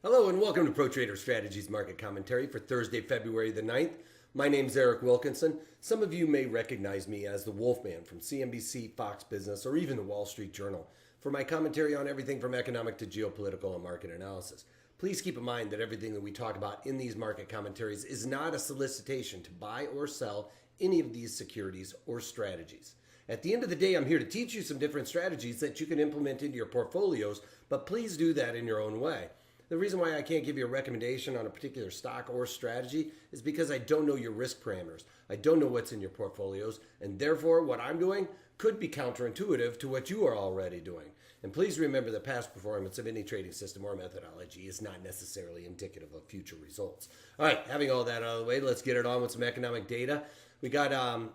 Hello and welcome to Pro Trader Strategies Market Commentary for Thursday, February the 9th. My name's Eric Wilkinson. Some of you may recognize me as the Wolfman from CNBC, Fox Business, or even the Wall Street Journal for my commentary on everything from economic to geopolitical and market analysis. Please keep in mind that everything that we talk about in these market commentaries is not a solicitation to buy or sell any of these securities or strategies. At the end of the day, I'm here to teach you some different strategies that you can implement into your portfolios, but please do that in your own way. The reason why I can't give you a recommendation on a particular stock or strategy is because I don't know your risk parameters. I don't know what's in your portfolios, and therefore what I'm doing could be counterintuitive to what you are already doing. And please remember that past performance of any trading system or methodology is not necessarily indicative of future results. All right, having all that out of the way, let's get it on with some economic data. We got a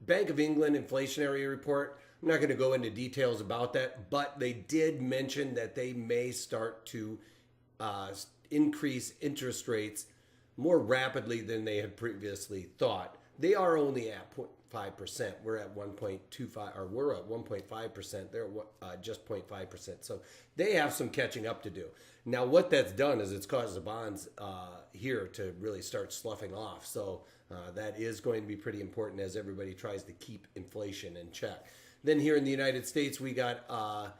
Bank of England inflationary report. I'm not going to go into details about that, but they did mention that they may start to increase interest rates more rapidly than they had previously thought. They are only at 0.5%. We're at 1.25, or we're at 1.5%. They're just 0.5%. So they have some catching up to do. Now, what that's done is it's caused the bonds here to really start sloughing off. So that is going to be pretty important as everybody tries to keep inflation in check. Then here in the United States, we got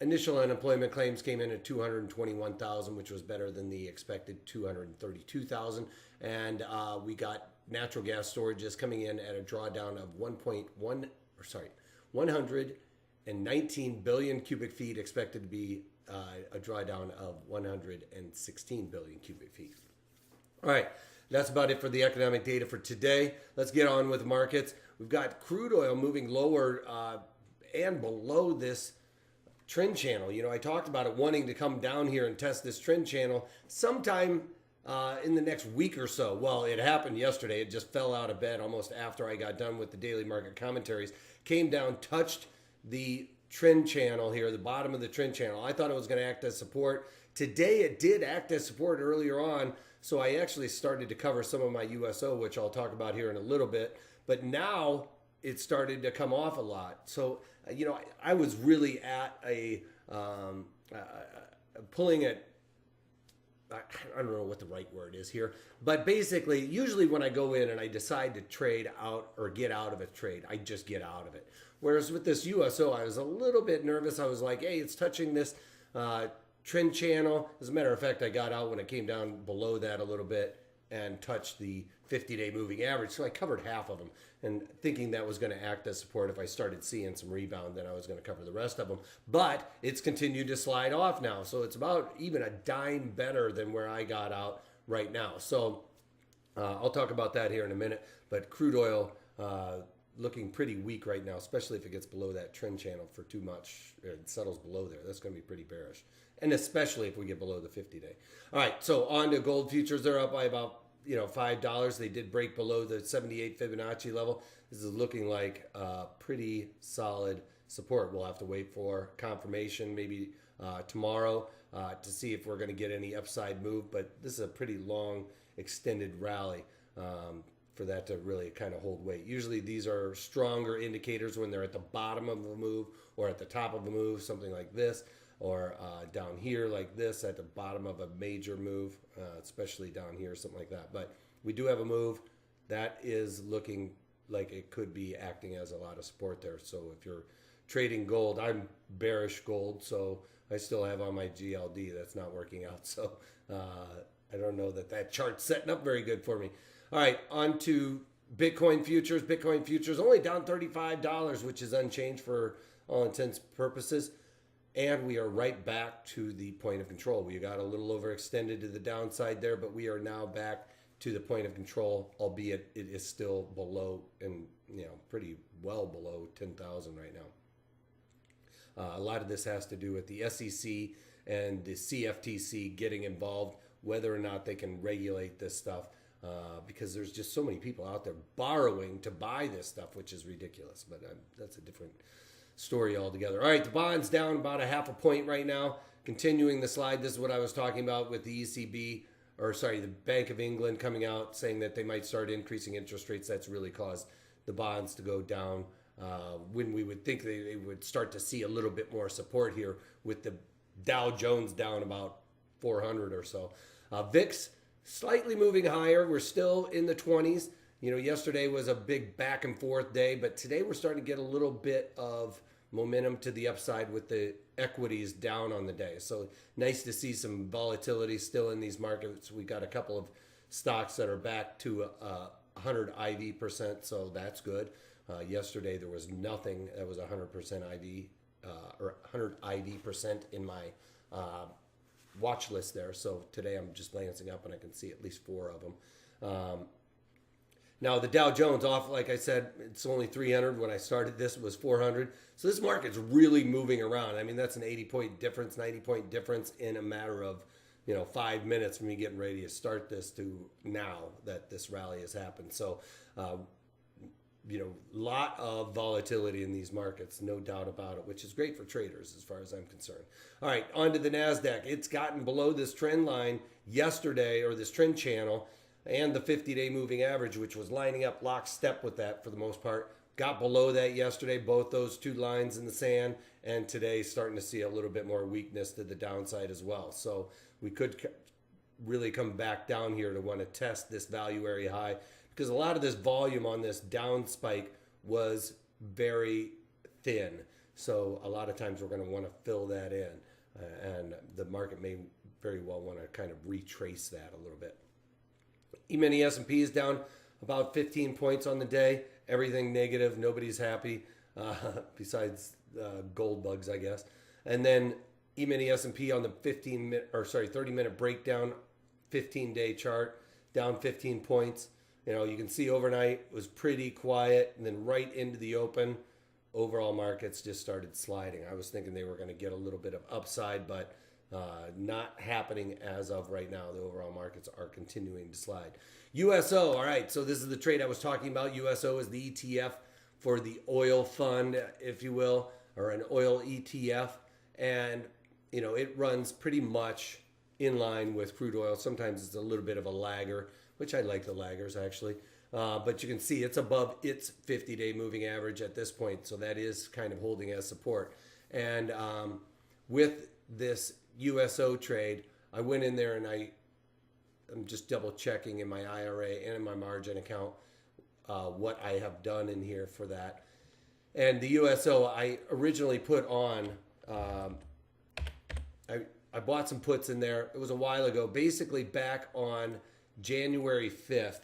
initial unemployment claims came in at 221,000, which was better than the expected 232,000. And we got natural gas storages coming in at a drawdown of 119 billion cubic feet, expected to be a drawdown of 116 billion cubic feet. All right, that's about it for the economic data for today. Let's get on with markets. We've got crude oil moving lower and below this trend channel. You know, I talked about it wanting to come down here and test this trend channel sometime in the next week or so. Well, it happened yesterday. It just fell out of bed almost after I got done with the daily market commentaries. Came down, touched the trend channel here, the bottom of the trend channel. I thought it was going to act as support. Today it did act as support earlier on, so I actually started to cover some of my USO, which I'll talk about here in a little bit. But now it started to come off a lot. So, you know, I was really at a pulling it. I don't know what the right word is here, but basically, usually when I go in and I decide to trade out or get out of a trade, I just get out of it. Whereas with this USO, I was a little bit nervous. I was like, hey, it's touching this trend channel. As a matter of fact, I got out when it came down below that a little bit and touched the 50-day moving average. So I covered half of them and thinking that was going to act as support. If I started seeing some rebound, then I was going to cover the rest of them. But it's continued to slide off now. So it's about even a dime better than where I got out right now. So I'll talk about that here in a minute. But crude oil looking pretty weak right now, especially if it gets below that trend channel for too much. It settles below there. That's going to be pretty bearish. And especially if we get below the 50-day. All right, so on to gold futures. They're up by about $5. They did break below the 78 Fibonacci level. This is looking like pretty solid support. We'll have to wait for confirmation maybe tomorrow to see if we're going to get any upside move. But this is a pretty long, extended rally for that to really kind of hold weight. Usually these are stronger indicators when they're at the bottom of a move or at the top of a move, something like this. Or down here like this at the bottom of a major move, especially down here, something like that. But we do have a move that is looking like it could be acting as a lot of support there. So if you're trading gold, I'm bearish gold, so I still have on my GLD that's not working out. So I don't know that chart's setting up very good for me. All right, on to Bitcoin futures. Bitcoin futures only down $35, which is unchanged for all intents and purposes. And we are right back to the point of control. We got a little overextended to the downside there, but we are now back to the point of control, albeit it is still below and pretty well below 10,000 right now. A lot of this has to do with the SEC and the CFTC getting involved, whether or not they can regulate this stuff, because there's just so many people out there borrowing to buy this stuff, which is ridiculous. But that's a different story altogether. All right, the bond's down about a half a point right now. Continuing the slide, this is what I was talking about with the ECB, the Bank of England coming out saying that they might start increasing interest rates. That's really caused the bonds to go down when we would think they would start to see a little bit more support here with the Dow Jones down about 400 or so. VIX slightly moving higher. We're still in the 20s. You know, yesterday was a big back and forth day, but today we're starting to get a little bit of momentum to the upside with the equities down on the day. So nice to see some volatility still in these markets. We got a couple of stocks that are back to 100 IV%, so that's good. Yesterday there was nothing that was 100% IV or 100 IV% in my watch list there. So today I'm just glancing up and I can see at least 4 of them. Now the Dow Jones off, like I said, it's only 300. When I started this, it was 400. So this market's really moving around. I mean, that's an 80-point difference, 90-point difference in a matter of, 5 minutes from me getting ready to start this to now that this rally has happened. So, lot of volatility in these markets, no doubt about it, which is great for traders as far as I'm concerned. All right, on to the NASDAQ. It's gotten below this trend line yesterday, or this trend channel, and the 50-day moving average, which was lining up lockstep with that for the most part. Got below that yesterday, both those two lines in the sand, and today starting to see a little bit more weakness to the downside as well. So we could really come back down here to want to test this value area high, because a lot of this volume on this down spike was very thin. So a lot of times we're going to want to fill that in, and the market may very well want to kind of retrace that a little bit. E-mini S&P is down about 15 points on the day. Everything negative. Nobody's happy besides gold bugs, I guess. And then E-mini S&P on the 30-minute breakdown, 15-day chart, down 15 points. You can see overnight was pretty quiet, and then right into the open, overall markets just started sliding. I was thinking they were going to get a little bit of upside, but not happening as of right now. The overall markets are continuing to slide. USO, all right, so this is the trade I was talking about. USO is the ETF for the oil fund, if you will, or an oil ETF. And, it runs pretty much in line with crude oil. Sometimes it's a little bit of a lagger, which I like the laggers actually. But you can see it's above its 50-day moving average at this point. So that is kind of holding as support. And with this USO trade, I went in there and I'm just double checking in my IRA and in my margin account what I have done in here for that. And the USO I originally put on, I bought some puts in there. It was a while ago. Basically back on January 5th,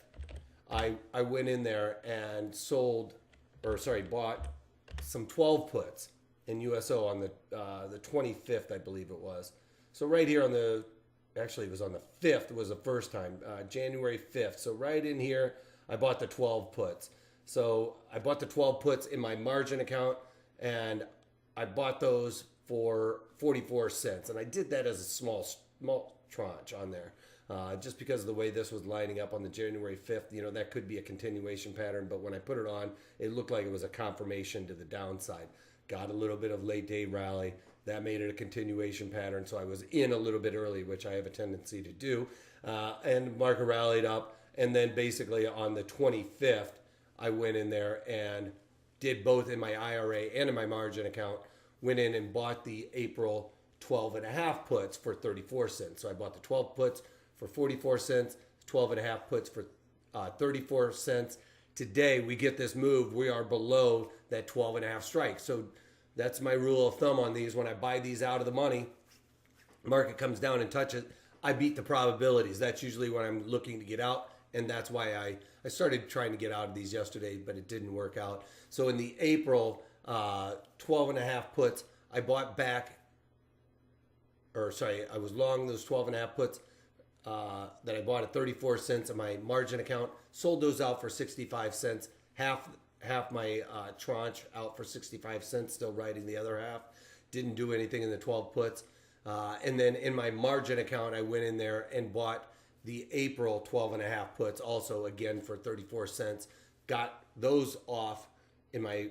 I went in there and bought some 12 puts in USO on the 25th, I believe it was. So right here actually it was on the 5th was the first time, January 5th. So right in here, I bought the 12 puts. So I bought the 12 puts in my margin account, and I bought those for 44 cents. And I did that as a small tranche on there. Just because of the way this was lining up on the January 5th, that could be a continuation pattern. But when I put it on, it looked like it was a confirmation to the downside. Got a little bit of late day rally. That made it a continuation pattern. So I was in a little bit early, which I have a tendency to do. And market rallied up. And then basically on the 25th, I went in there and did both in my IRA and in my margin account. Went in and bought the April 12.5 puts for 34 cents. So I bought the 12 puts for 44 cents, 12.5 puts for 34 cents. Today, we get this move. We are below that 12.5 strike. So that's my rule of thumb on these. When I buy these out of the money, market comes down and touches it, I beat the probabilities. That's usually when I'm looking to get out, and that's why I started trying to get out of these yesterday, but it didn't work out. So in the April 12.5 puts, I bought back, I was long those 12.5 puts that I bought at 34 cents in my margin account, sold those out for 65 cents, half my tranche out for 65 cents, still riding the other half. Didn't do anything in the 12 puts. And then in my margin account, I went in there and bought the April 12.5 puts, also again for 34 cents. Got those off in my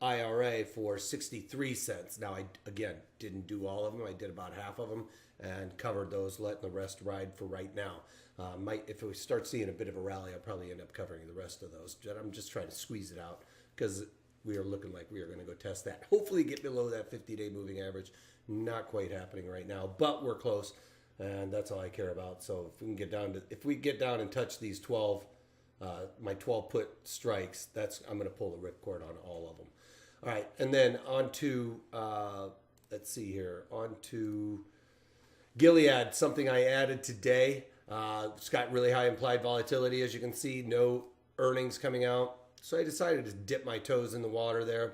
IRA for 63 cents. Now, I, again, didn't do all of them. I did about half of them and covered those, letting the rest ride for right now. If we start seeing a bit of a rally, I'll probably end up covering the rest of those. I'm just trying to squeeze it out because we are looking like we are going to go test that. Hopefully get below that 50-day moving average. Not quite happening right now, but we're close. and that's all I care about. So if we get down and touch these 12, my 12 put strikes, I'm going to pull the ripcord on all of them. All right, and then on to let's see here, on to Gilead, something I added today. It's got really high implied volatility, as you can see, no earnings coming out. So I decided to dip my toes in the water there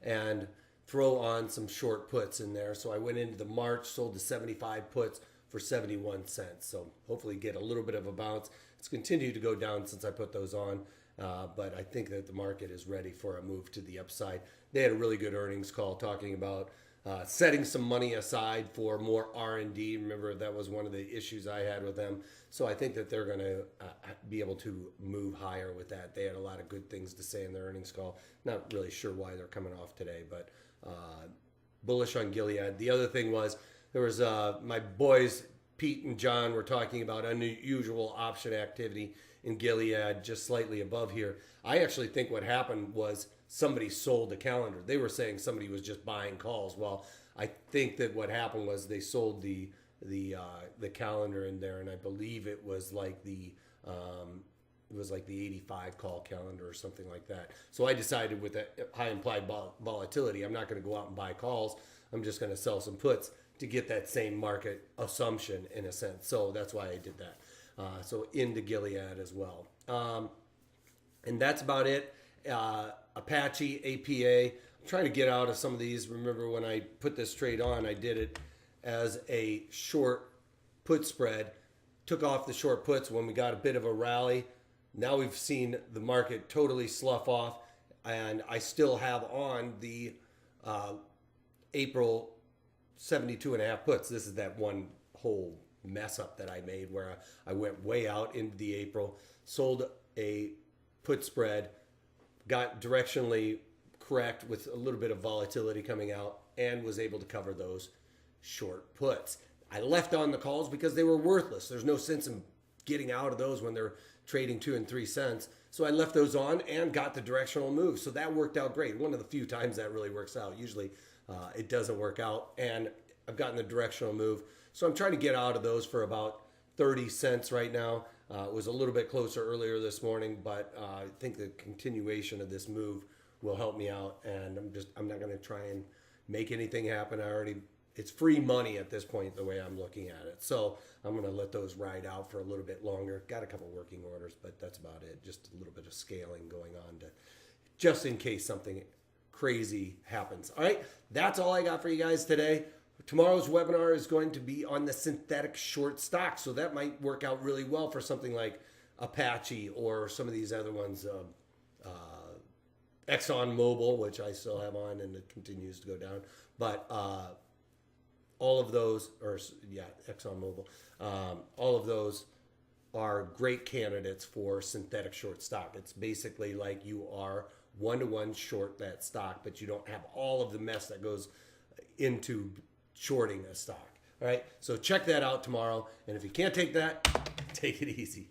and throw on some short puts in there. So I went into the March, sold the 75 puts for 71 cents. So hopefully get a little bit of a bounce. It's continued to go down since I put those on, but I think that the market is ready for a move to the upside. They had a really good earnings call talking about setting some money aside for more R&D. Remember, that was one of the issues I had with them. So I think that they're going to be able to move higher with that. They had a lot of good things to say in their earnings call. Not really sure why they're coming off today, but bullish on Gilead. The other thing was there was my boys, Pete and John, were talking about unusual option activity in Gilead just slightly above here. I actually think what happened was somebody sold the calendar. They were saying somebody was just buying calls. Well, I think that what happened was they sold the calendar in there, and I believe it was like the 85 call calendar or something like that. So I decided with that high implied volatility, I'm not going to go out and buy calls. I'm just going to sell some puts to get that same market assumption in a sense. So that's why I did that. So into Gilead as well. And that's about it. Apache, APA. I'm trying to get out of some of these. Remember when I put this trade on, I did it as a short put spread. Took off the short puts when we got a bit of a rally. Now we've seen the market totally slough off, and I still have on the April 72.5 puts. This is that one whole mess up that I made where I went way out into the April, sold a put spread, got directionally correct with a little bit of volatility coming out, and was able to cover those short puts. I left on the calls because they were worthless. There's no sense in getting out of those when they're trading 2 and 3 cents. So I left those on and got the directional move. So that worked out great. One of the few times that really works out. Usually it doesn't work out, and I've gotten the directional move. So I'm trying to get out of those for about 30 cents right now. It was a little bit closer earlier this morning, but I think the continuation of this move will help me out, and I'm not going to try and make anything happen. It's free money at this point, the way I'm looking at it. So I'm going to let those ride out for a little bit longer. Got a couple working orders, but that's about it. Just a little bit of scaling going on just in case something crazy happens. All right, that's all I got for you guys today. Tomorrow's webinar is going to be on the synthetic short stock, so that might work out really well for something like Apache or some of these other ones, ExxonMobil, which I still have on and it continues to go down. But all of those, ExxonMobil, all of those are great candidates for synthetic short stock. It's basically like you are one-to-one short that stock, but you don't have all of the mess that goes into shorting a stock. All right, so check that out tomorrow. And if you can't take that, take it easy.